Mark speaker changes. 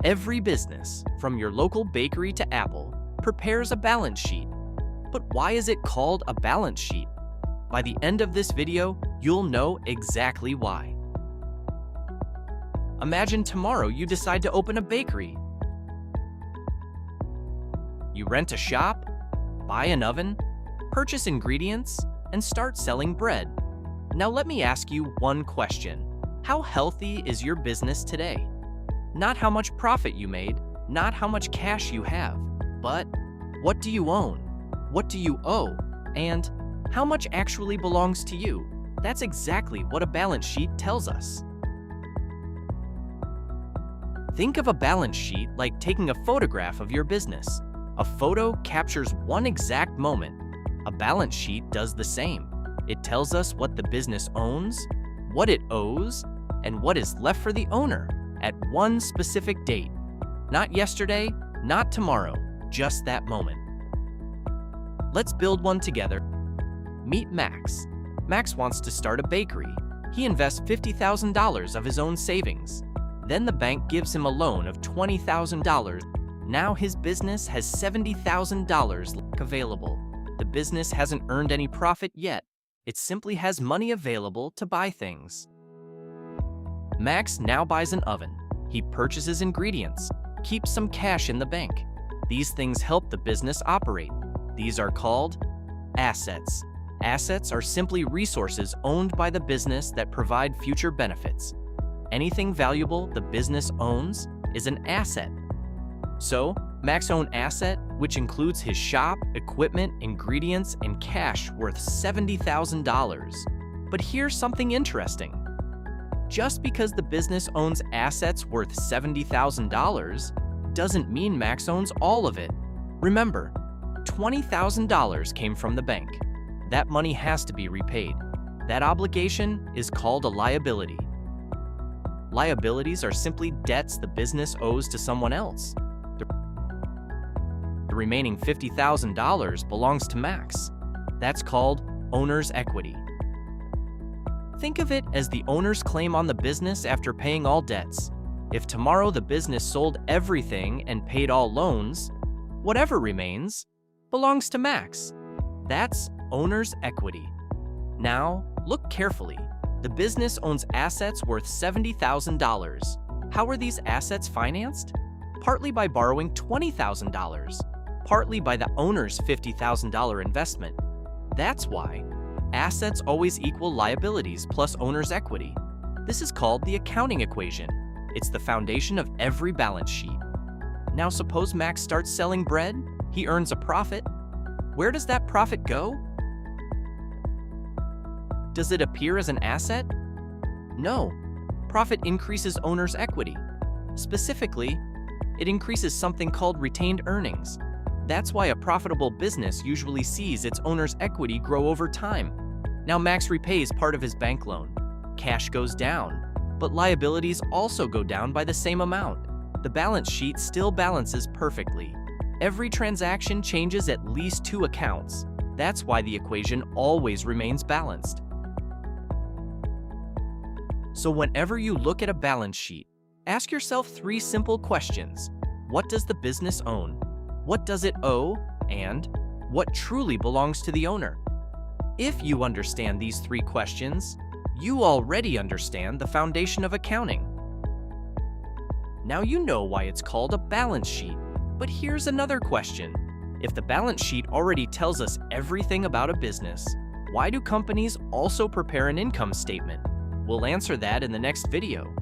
Speaker 1: Every business, from your local bakery to Apple, prepares a balance sheet. But why is it called a balance sheet? By the end of this video, you'll know exactly why. Imagine tomorrow you decide to open a bakery. You rent a shop, buy an oven, purchase ingredients, and start selling bread. Now let me ask you one question. How healthy is your business today? Not how much profit you made, not how much cash you have, but what do you own? What do you owe? And how much actually belongs to you? That's exactly what a balance sheet tells us. Think of a balance sheet like taking a photograph of your business. A photo captures one exact moment. A balance sheet does the same. It tells us what the business owns, what it owes, and what is left for the owner at one specific date. Not yesterday, not tomorrow, just that moment. Let's build one together. Meet Max. Max wants to start a bakery. He invests $50,000 of his own savings. Then the bank gives him a loan of $20,000. Now his business has $70,000 available. The business hasn't earned any profit yet. It simply has money available to buy things. Max now buys an oven. He purchases ingredients, keeps some cash in the bank. These things help the business operate. These are called assets. Assets are simply resources owned by the business that provide future benefits. Anything valuable the business owns is an asset. So, Max's own asset, which includes his shop, equipment, ingredients, and cash worth $70,000. But here's something interesting. Just because the business owns assets worth $70,000 doesn't mean Max owns all of it. Remember, $20,000 came from the bank. That money has to be repaid. That obligation is called a liability. Liabilities are simply debts the business owes to someone else. The remaining $50,000 belongs to Max. That's called owner's equity. Think of it as the owner's claim on the business after paying all debts. If tomorrow the business sold everything and paid all loans, whatever remains belongs to Max. That's owner's equity. Now, look carefully. The business owns assets worth $70,000. How are these assets financed? Partly by borrowing $20,000, partly by the owner's $50,000 investment. That's why assets always equal liabilities plus owner's equity. This is called the accounting equation. It's the foundation of every balance sheet. Now suppose Max starts selling bread. He earns a profit. Where does that profit go? Does it appear as an asset? No. Profit increases owner's equity. Specifically, it increases something called retained earnings. That's why a profitable business usually sees its owner's equity grow over time. Now Max repays part of his bank loan. Cash goes down, but liabilities also go down by the same amount. The balance sheet still balances perfectly. Every transaction changes at least two accounts. That's why the equation always remains balanced. So whenever you look at a balance sheet, ask yourself three simple questions. What does the business own? What does it owe? And what truly belongs to the owner? If you understand these three questions, you already understand the foundation of accounting. Now you know why it's called a balance sheet. But here's another question. If the balance sheet already tells us everything about a business, why do companies also prepare an income statement? We'll answer that in the next video.